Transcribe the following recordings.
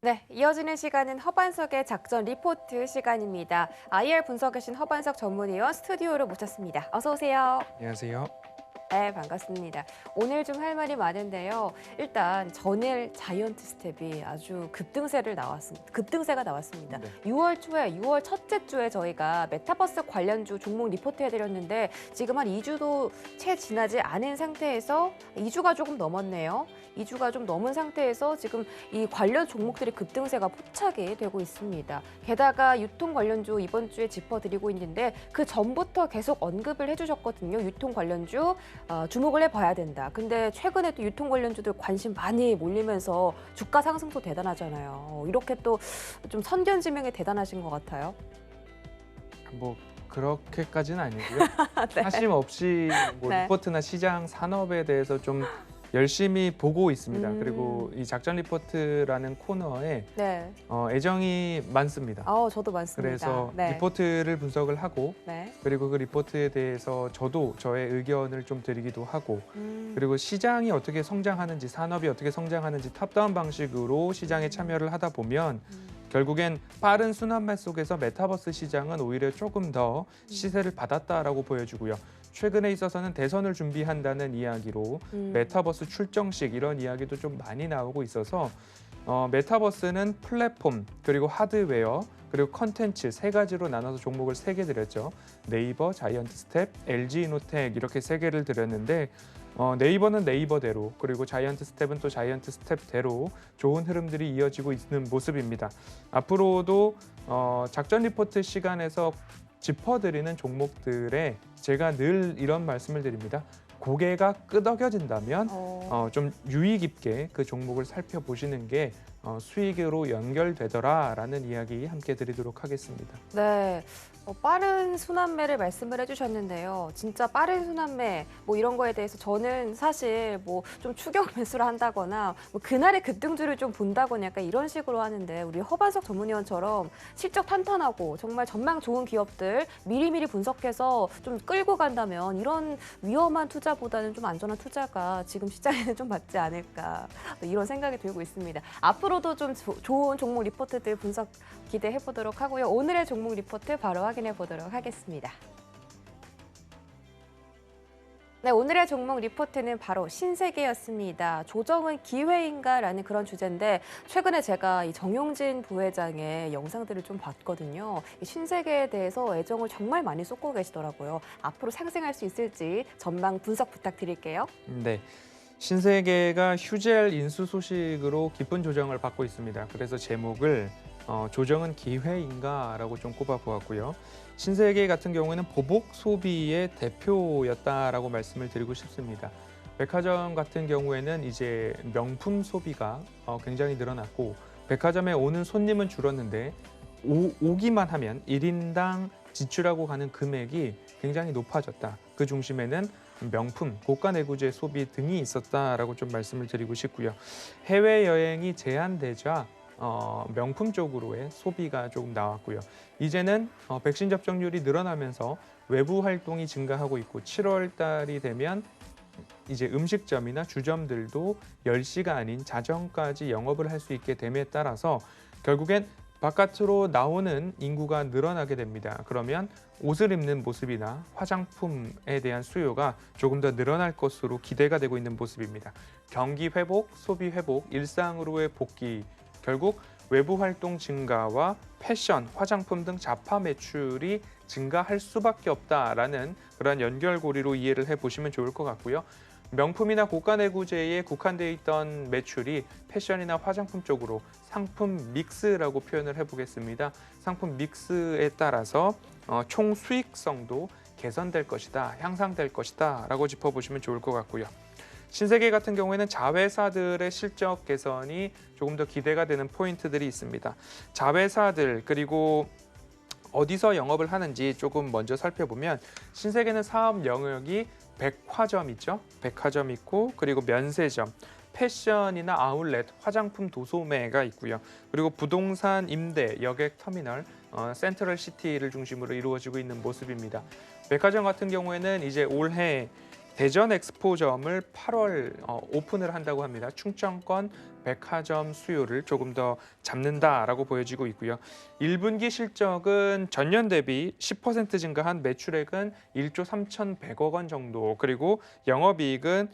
네, 이어지는 시간은 허반석의 작전 리포트 시간입니다. IR 분석하신 허반석 전문위원 스튜디오로 모셨습니다. 어서 오세요. 안녕하세요. 네, 반갑습니다. 오늘 좀 할 말이 많은데요. 일단 전일 자이언트 스텝이 아주 급등세가 나왔습니다. 네. 6월 초에 6월 첫째 주에 저희가 메타버스 관련주 종목 리포트 해드렸는데 지금 한 2주도 채 지나지 않은 상태에서 2주가 조금 넘었네요. 2주가 좀 넘은 상태에서 지금 이 관련 종목들의 급등세가 포착이 되고 있습니다. 게다가 유통 관련주 이번 주에 짚어드리고 있는데 그 전부터 계속 언급을 해주셨거든요. 유통 관련주 주목을 해봐야 된다. 근데 최근에 또 유통 관련주들 관심 많이 몰리면서 주가 상승도 대단하잖아요. 이렇게 또 좀 선견지명이 대단하신 것 같아요. 뭐 그렇게까지는 아니고요. 네. 사심 없이 뭐 네. 리포트나 시장 산업에 대해서 좀 열심히 보고 있습니다. 그리고 이 작전 리포트라는 코너에 네. 애정이 많습니다. 저도 많습니다. 그래서 네. 리포트를 분석을 하고 네. 그리고 그 리포트에 대해서 저도 저의 의견을 좀 드리기도 하고 그리고 시장이 어떻게 성장하는지 산업이 어떻게 성장하는지 탑다운 방식으로 시장에 참여를 하다 보면 결국엔 빠른 순환매 속에서 메타버스 시장은 오히려 조금 더 시세를 받았다라고 보여주고요. 최근에 있어서는 대선을 준비한다는 이야기로 메타버스 출정식 이런 이야기도 좀 많이 나오고 있어서 메타버스는 플랫폼 그리고 하드웨어 그리고 컨텐츠 세 가지로 나눠서 종목을 세 개 드렸죠. 네이버, 자이언트 스텝, LG 이노텍 이렇게 세 개를 드렸는데 네이버는 네이버대로 그리고 자이언트 스텝은 또 자이언트 스텝대로 좋은 흐름들이 이어지고 있는 모습입니다. 앞으로도 작전 리포트 시간에서 짚어드리는 종목들에 제가 늘 이런 말씀을 드립니다. 고개가 끄덕여진다면 좀 유의 깊게 그 종목을 살펴보시는 게 수익으로 연결되더라라는 이야기 함께 드리도록 하겠습니다. 네. 빠른 순환매를 말씀을 해주셨는데요. 진짜 빠른 순환매 뭐 이런 거에 대해서 저는 사실 뭐 좀 추격 매수를 한다거나 뭐 그날의 급등주를 좀 본다거나 약간 이런 식으로 하는데 우리 허반석 전문위원처럼 실적 탄탄하고 정말 전망 좋은 기업들 미리미리 분석해서 좀 끌고 간다면 이런 위험한 투자보다는 좀 안전한 투자가 지금 시장에는 좀 맞지 않을까 이런 생각이 들고 있습니다. 앞으로도 좀 좋은 종목 리포트들 분석 기대해 보도록 하고요. 오늘의 종목 리포트 바로 확인해 보도록 하겠습니다. 네, 오늘의 종목 리포트는 바로 신세계였습니다. 조정은 기회인가라는 그런 주제인데 최근에 제가 이 정용진 부회장의 영상들을 좀 봤거든요. 이 신세계에 대해서 애정을 정말 많이 쏟고 계시더라고요. 앞으로 상승할 수 있을지 전망 분석 부탁드릴게요. 네. 신세계가 휴젤 인수 소식으로 깊은 조정을 받고 있습니다. 그래서 제목을 조정은 기회인가라고 좀 꼽아보았고요. 신세계 같은 경우에는 보복 소비의 대표였다라고 말씀을 드리고 싶습니다. 백화점 같은 경우에는 이제 명품 소비가 굉장히 늘어났고 백화점에 오는 손님은 줄었는데 오기만 하면 1인당 지출하고 가는 금액이 굉장히 높아졌다. 그 중심에는 명품, 고가 내구재 소비 등이 있었다라고 좀 말씀을 드리고 싶고요. 해외여행이 제한되자 명품 쪽으로의 소비가 조금 나왔고요. 이제는 백신 접종률이 늘어나면서 외부 활동이 증가하고 있고 7월 달이 되면 이제 음식점이나 주점들도 10시가 아닌 자정까지 영업을 할 수 있게 됨에 따라서 결국엔 바깥으로 나오는 인구가 늘어나게 됩니다. 그러면 옷을 입는 모습이나 화장품에 대한 수요가 조금 더 늘어날 것으로 기대가 되고 있는 모습입니다. 경기 회복, 소비 회복, 일상으로의 복귀, 결국 외부 활동 증가와 패션, 화장품 등 자파 매출이 증가할 수밖에 없다라는 그런 연결고리로 이해를 해보시면 좋을 것 같고요. 명품이나 고가 내구재에 국한되어 있던 매출이 패션이나 화장품 쪽으로 상품 믹스라고 표현을 해보겠습니다. 상품 믹스에 따라서 총 수익성도 개선될 것이다, 향상될 것이다 라고 짚어보시면 좋을 것 같고요. 신세계 같은 경우에는 자회사들의 실적 개선이 조금 더 기대가 되는 포인트들이 있습니다. 자회사들 그리고 어디서 영업을 하는지 조금 먼저 살펴보면 신세계는 사업 영역이 백화점 있죠. 백화점 있고 그리고 면세점, 패션이나 아울렛, 화장품 도소매가 있고요. 그리고 부동산 임대, 여객 터미널, 센트럴 시티를 중심으로 이루어지고 있는 모습입니다. 백화점 같은 경우에는 이제 올해 대전 엑스포점을 8월 오픈을 한다고 합니다. 충청권 백화점 수요를 조금 더 잡는다라고 보여지고 있고요. 1분기 실적은 전년 대비 10% 증가한 매출액은 1조 3,100억 원 정도, 그리고 영업이익은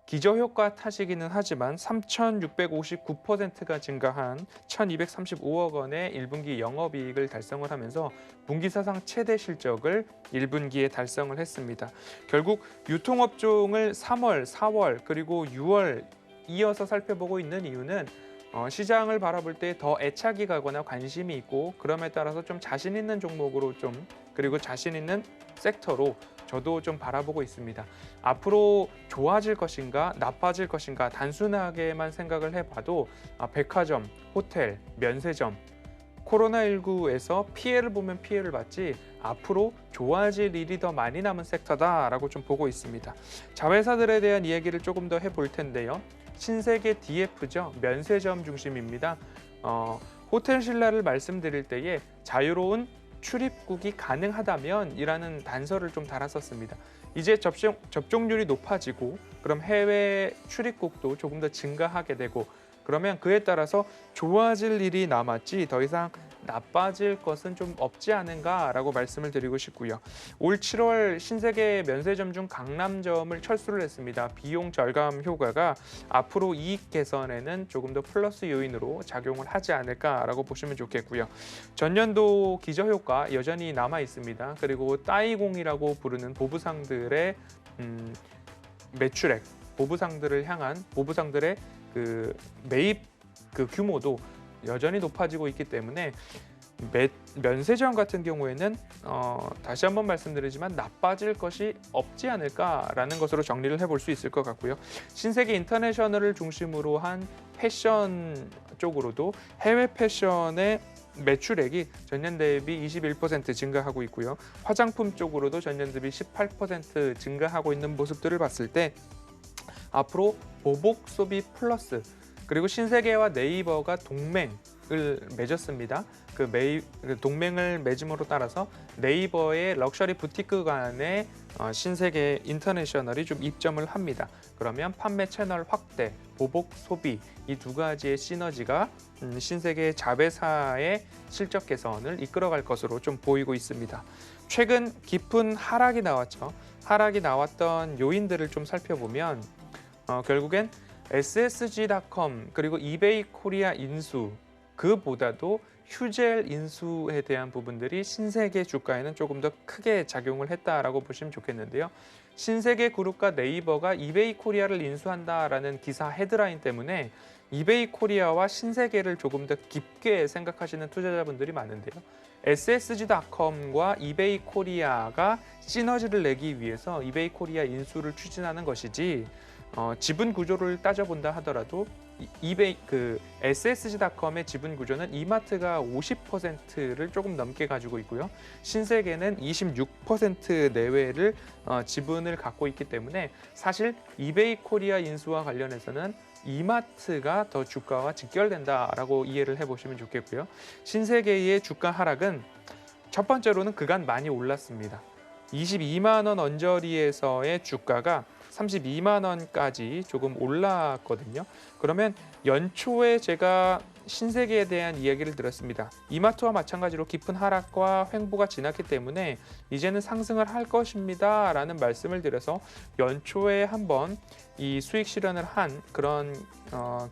기저효과 탓이기는 하지만 3,659%가 증가한 1,235억 원의 1분기 영업이익을 달성을 하면서 분기 사상 최대 실적을 1분기에 달성을 했습니다. 결국 유통업종을 3월, 4월 그리고 6월 이어서 살펴보고 있는 이유는 시장을 바라볼 때 더 애착이 가거나 관심이 있고, 그럼에 따라서 좀 자신 있는 종목으로 그리고 자신 있는 섹터로 저도 좀 바라보고 있습니다. 앞으로 좋아질 것인가 나빠질 것인가 단순하게만 생각을 해봐도 백화점, 호텔, 면세점, 코로나19에서 피해를 보면 피해를 받지 앞으로 좋아질 일이 더 많이 남은 섹터다라고 좀 보고 있습니다. 자회사들에 대한 이야기를 조금 더 해볼 텐데요. 신세계 DF죠. 면세점 중심입니다. 호텔 신라를 말씀드릴 때에 자유로운 출입국이 가능하다면 이라는 단서를 좀 달았었습니다. 이제 접종률이 높아지고 그럼 해외 출입국도 조금 더 증가하게 되고, 그러면 그에 따라서 좋아질 일이 남았지 더 이상 나빠질 것은 좀 없지 않은가라고 말씀을 드리고 싶고요. 올 7월 신세계 면세점 중 강남점을 철수를 했습니다. 비용 절감 효과가 앞으로 이익 개선에는 조금 더 플러스 요인으로 작용을 하지 않을까라고 보시면 좋겠고요. 전년도 기저효과 여전히 남아 있습니다. 그리고 따이공이라고 부르는 보부상들의 매출액, 보부상들을 향한 보부상들의 그 매입 그 규모도 여전히 높아지고 있기 때문에 면세점 같은 경우에는 다시 한번 말씀드리지만 나빠질 것이 없지 않을까라는 것으로 정리를 해볼 수 있을 것 같고요. 신세계 인터내셔널을 중심으로 한 패션 쪽으로도 해외 패션의 매출액이 전년 대비 21% 증가하고 있고요. 화장품 쪽으로도 전년 대비 18% 증가하고 있는 모습들을 봤을 때 앞으로 보복 소비 플러스, 그리고 신세계와 네이버가 동맹을 맺었습니다. 그 동맹을 맺음으로 따라서 네이버의 럭셔리 부티크 간에 신세계 인터내셔널이 좀 입점을 합니다. 그러면 판매 채널 확대, 보복 소비 이 두 가지의 시너지가 신세계 자회사의 실적 개선을 이끌어갈 것으로 좀 보이고 있습니다. 최근 깊은 하락이 나왔죠. 하락이 나왔던 요인들을 좀 살펴보면 결국엔 SSG.com 그리고 이베이 코리아 인수, 그보다도 휴젤 인수에 대한 부분들이 신세계 주가에는 조금 더 크게 작용을 했다라고 보시면 좋겠는데요. 신세계 그룹과 네이버가 이베이 코리아를 인수한다라는 기사 헤드라인 때문에 이베이 코리아와 신세계를 조금 더 깊게 생각하시는 투자자분들이 많은데요. SSG.com과 이베이 코리아가 시너지를 내기 위해서 이베이 코리아 인수를 추진하는 것이지, 지분 구조를 따져본다 하더라도 SSG.com의 지분 구조는 이마트가 50%를 조금 넘게 가지고 있고요. 신세계는 26% 내외를 지분을 갖고 있기 때문에 사실 이베이 코리아 인수와 관련해서는 이마트가 더 주가와 직결된다라고 이해를 해보시면 좋겠고요. 신세계의 주가 하락은 첫 번째로는 그간 많이 올랐습니다. 22만 원 언저리에서의 주가가 32만 원까지 조금 올랐거든요. 그러면 연초에 제가 신세계에 대한 이야기를 들었습니다. 이마트와 마찬가지로 깊은 하락과 횡보가 지났기 때문에 이제는 상승을 할 것입니다 라는 말씀을 드려서 연초에 한번 이 수익 실현을 한 그런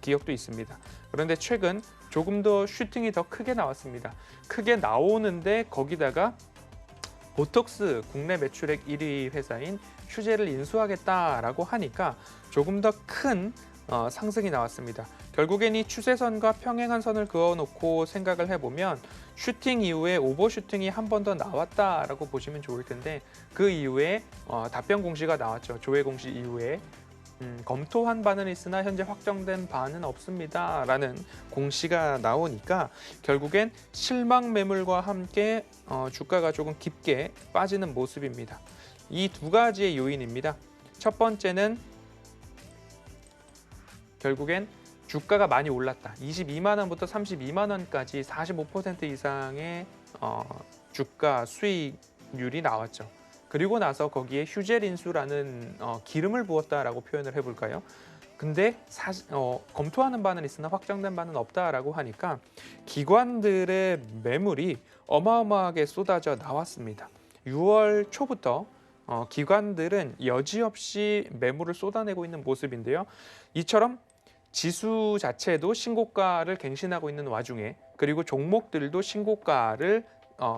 기억도 있습니다. 그런데 최근 조금 더 슈팅이 더 크게 나왔습니다. 크게 나오는데 거기다가 보톡스 국내 매출액 1위 회사인 휴젤을 인수하겠다라고 하니까 조금 더 큰 상승이 나왔습니다. 결국엔 이 추세선과 평행한 선을 그어놓고 생각을 해보면 슈팅 이후에 오버슈팅이 한 번 더 나왔다라고 보시면 좋을 텐데, 그 이후에 답변 공시가 나왔죠. 조회 공시 이후에 검토한 바는 있으나 현재 확정된 바는 없습니다 라는 공시가 나오니까 결국엔 실망 매물과 함께 주가가 조금 깊게 빠지는 모습입니다. 이 두 가지의 요인입니다. 첫 번째는 결국엔 주가가 많이 올랐다. 22만 원부터 32만 원까지 45% 이상의 주가 수익률이 나왔죠. 그리고 나서 거기에 휴젤 인수라는 기름을 부었다라고 표현을 해볼까요? 근데 검토하는 바는 있으나 확정된 바는 없다라고 하니까 기관들의 매물이 어마어마하게 쏟아져 나왔습니다. 6월 초부터 기관들은 여지없이 매물을 쏟아내고 있는 모습인데요. 이처럼 지수 자체도 신고가를 갱신하고 있는 와중에 그리고 종목들도 신고가를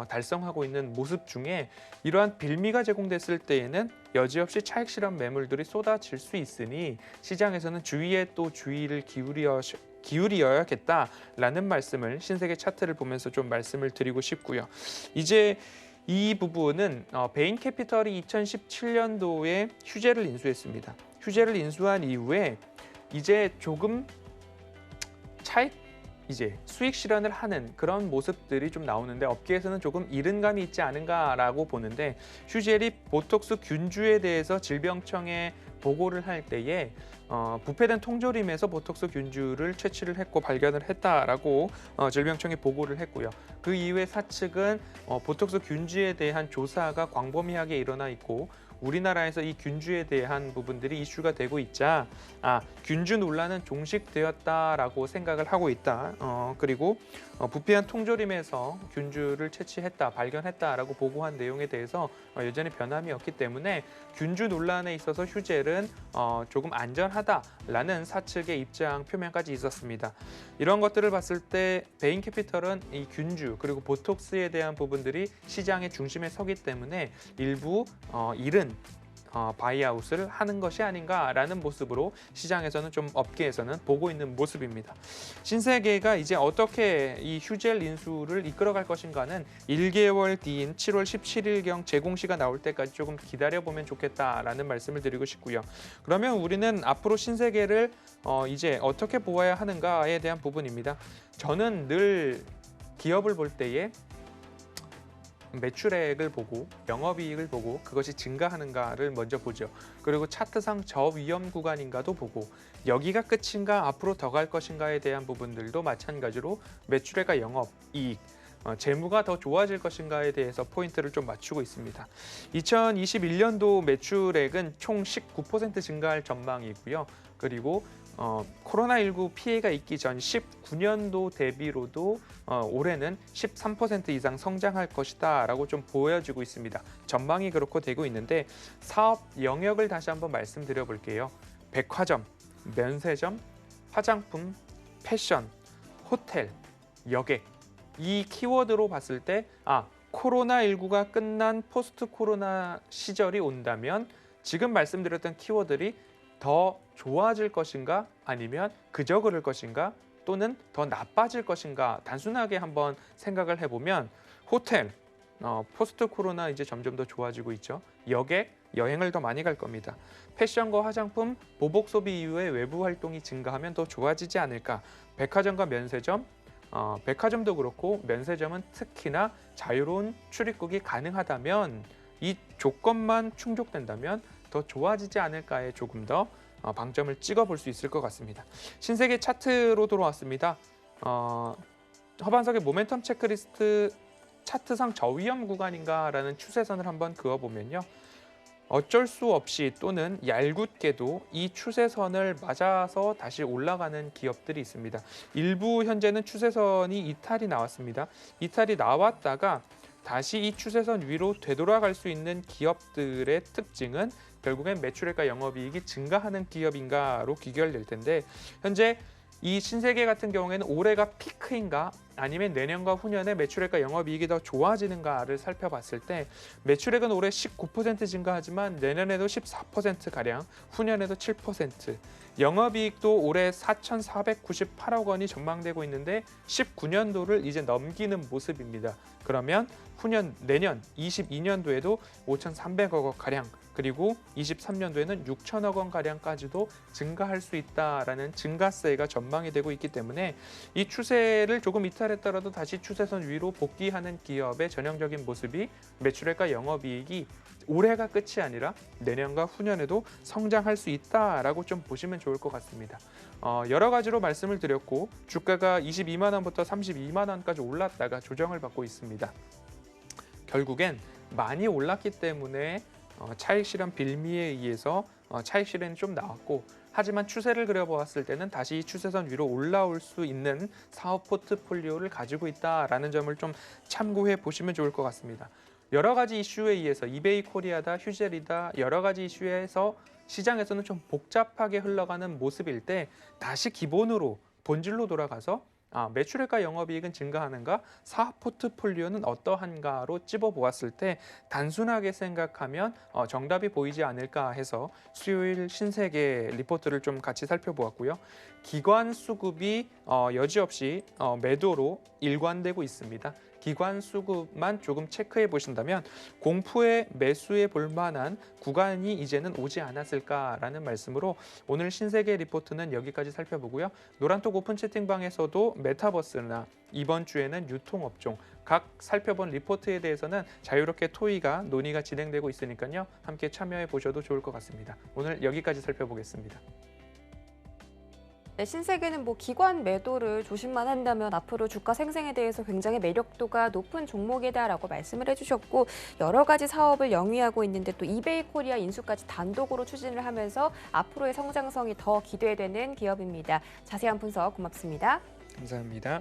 달성하고 있는 모습 중에 이러한 빌미가 제공됐을 때에는 여지없이 차익 실현 매물들이 쏟아질 수 있으니 시장에서는 주의에 또 주의를 기울여야겠다라는 말씀을 신세계 차트를 보면서 좀 말씀을 드리고 싶고요. 이제 이 부분은 베인 캐피털이 2017년도에 휴재를 인수했습니다. 휴재를 인수한 이후에 이제 조금 차익 이제 수익 실현을 하는 그런 모습들이 좀 나오는데 업계에서는 조금 이른 감이 있지 않은가라고 보는데 휴젤이 보톡스 균주에 대해서 질병청에 보고를 할 때에 부패된 통조림에서 보톡스 균주를 채취를 했고 발견을 했다라고 질병청에 보고를 했고요. 그 이후에 사측은 보톡스 균주에 대한 조사가 광범위하게 일어나 있고 우리나라에서 이 균주에 대한 부분들이 이슈가 되고 있자 균주 논란은 종식되었다라고 생각을 하고 있다. 그리고 부패한 통조림에서 균주를 채취했다, 발견했다라고 보고한 내용에 대해서 여전히 변함이 없기 때문에 균주 논란에 있어서 휴젤은 조금 안전하다라는 사측의 입장 표명까지 있었습니다. 이런 것들을 봤을 때 베인 캐피털은 이 균주 그리고 보톡스에 대한 부분들이 시장의 중심에 서기 때문에 일부 이른 바이아웃을 하는 것이 아닌가라는 모습으로 시장에서는 좀 업계에서는 보고 있는 모습입니다. 신세계가 이제 어떻게 이 휴젤 인수를 이끌어갈 것인가는 1개월 뒤인 7월 17일경 제공시가 나올 때까지 조금 기다려보면 좋겠다라는 말씀을 드리고 싶고요. 그러면 우리는 앞으로 신세계를 이제 어떻게 보아야 하는가에 대한 부분입니다. 저는 늘 기업을 볼 때에 매출액을 보고 영업이익을 보고 그것이 증가하는가를 먼저 보죠. 그리고 차트상 저위험 구간인가도 보고 여기가 끝인가 앞으로 더 갈 것인가에 대한 부분들도 마찬가지로 매출액과 영업이익 재무가 더 좋아질 것인가에 대해서 포인트를 좀 맞추고 있습니다. 2021년도 매출액은 총 19% 증가할 전망이고요. 그리고 코로나19 피해가 있기 전 19년도 대비로도 올해는 13% 이상 성장할 것이다 라고 좀 보여지고 있습니다. 전망이 그렇고 되고 있는데 사업 영역을 다시 한번 말씀드려 볼게요. 백화점, 면세점, 화장품, 패션, 호텔, 여객 이 키워드로 봤을 때 코로나19가 끝난 포스트 코로나 시절이 온다면 지금 말씀드렸던 키워드들이 더 좋아질 것인가 아니면 그저 그럴 것인가 또는 더 나빠질 것인가 단순하게 한번 생각을 해보면 호텔 포스트 코로나 이제 점점 더 좋아지고 있죠. 여객 여행을 더 많이 갈 겁니다. 패션과 화장품 보복 소비 이후에 외부 활동이 증가하면 더 좋아지지 않을까. 백화점과 면세점 백화점도 그렇고 면세점은 특히나 자유로운 출입국이 가능하다면 이 조건만 충족된다면 더 좋아지지 않을까에 조금 더 방점을 찍어볼 수 있을 것 같습니다. 신세계 차트로 돌아왔습니다. 허반석의 모멘텀 체크리스트 차트상 저위험 구간인가라는 추세선을 한번 그어보면요. 어쩔 수 없이 또는 얄궂게도 이 추세선을 맞아서 다시 올라가는 기업들이 있습니다. 일부 현재는 추세선이 이탈이 나왔습니다. 이탈이 나왔다가 다시 이 추세선 위로 되돌아갈 수 있는 기업들의 특징은 결국엔 매출액과 영업이익이 증가하는 기업인가로 귀결될 텐데 현재 이 신세계 같은 경우에는 올해가 피크인가 아니면 내년과 후년에 매출액과 영업이익이 더 좋아지는가를 살펴봤을 때 매출액은 올해 19% 증가하지만 내년에도 14%가량, 후년에도 7%, 영업이익도 올해 4,498억 원이 전망되고 있는데 19년도를 이제 넘기는 모습입니다. 그러면 후년, 내년 22년도에도 5,300억 원가량 그리고 23년도에는 6천억 원가량까지도 증가할 수 있다라는 증가세가 전망이 되고 있기 때문에 이 추세를 조금 이탈했더라도 다시 추세선 위로 복귀하는 기업의 전형적인 모습이 매출액과 영업이익이 올해가 끝이 아니라 내년과 후년에도 성장할 수 있다라고 좀 보시면 좋을 것 같습니다. 여러 가지로 말씀을 드렸고 주가가 22만 원부터 32만 원까지 올랐다가 조정을 받고 있습니다. 결국엔 많이 올랐기 때문에 차익 실현 빌미에 의해서 차익 실현이 좀 나왔고, 하지만 추세를 그려보았을 때는 다시 추세선 위로 올라올 수 있는 사업 포트폴리오를 가지고 있다라는 점을 좀 참고해 보시면 좋을 것 같습니다. 여러 가지 이슈에 의해서 이베이 코리아다, 휴젤이다 여러 가지 이슈에서 시장에서는 좀 복잡하게 흘러가는 모습일 때 다시 기본으로 본질로 돌아가서 매출액과 영업이익은 증가하는가, 사업 포트폴리오는 어떠한가로 찝어보았을 때 단순하게 생각하면 정답이 보이지 않을까 해서 수요일 신세계 리포트를 좀 같이 살펴보았고요. 기관 수급이 여지없이 매도로 일관되고 있습니다. 기관 수급만 조금 체크해 보신다면 공포의 매수해 볼 만한 구간이 이제는 오지 않았을까라는 말씀으로 오늘 신세계 리포트는 여기까지 살펴보고요. 노란톡 오픈 채팅방에서도 메타버스나 이번 주에는 유통업종 각 살펴본 리포트에 대해서는 자유롭게 토의가 논의가 진행되고 있으니까요. 함께 참여해 보셔도 좋을 것 같습니다. 오늘 여기까지 살펴보겠습니다. 네, 신세계는 뭐 기관 매도를 조심만 한다면 앞으로 주가 생생에 대해서 굉장히 매력도가 높은 종목이다라고 말씀을 해주셨고, 여러 가지 사업을 영위하고 있는데 또 이베이 코리아 인수까지 단독으로 추진을 하면서 앞으로의 성장성이 더 기대되는 기업입니다. 자세한 분석 고맙습니다. 감사합니다.